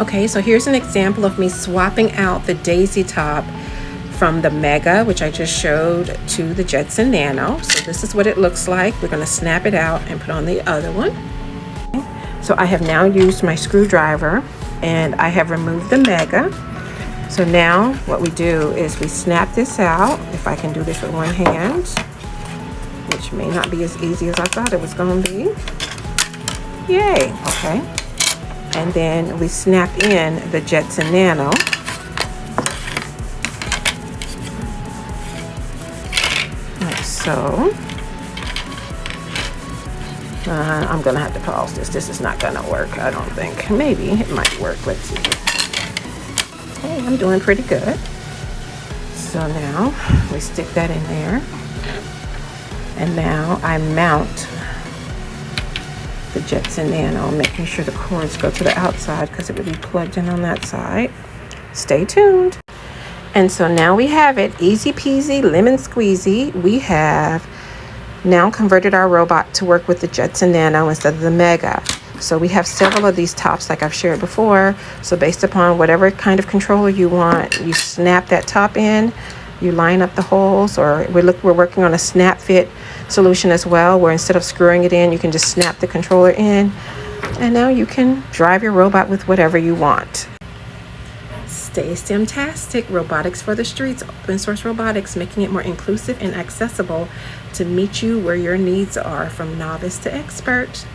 Okay, so here's an example of me swapping out the daisy top from the Mega, which I just showed, to the Jetson Nano. So this is what it looks like. We're going to snap it out and put on the other one. So I have now used my screwdriver and I have removed the Mega. So now what we do is we snap this out. If I can do this with one hand, which may not be as easy as I thought it was going to be. Yay, okay. And then we snap in the Jetson Nano. Like so. I'm gonna have to pause this. This is not gonna work, I don't think. Maybe it might work. Let's see. Hey, I'm doing pretty good. So now we stick that in there. And now I mount the Jetson Nano, making sure the cords go to the outside because it would be plugged in on that side. Stay tuned. And so now we have it, easy peasy, lemon squeezy. We have now converted our robot to work with the Jetson Nano instead of the Mega. So we have several of these tops like I've shared before. So based upon whatever kind of controller you want, you snap that top in, you line up the holes, or we're working on a snap fit solution as well, where instead of screwing it in, you can just snap the controller in, and now you can drive your robot with whatever you want. Stay STEM-tastic. Robotics for the streets, open source robotics, making it more inclusive and accessible to meet you where your needs are, from novice to expert.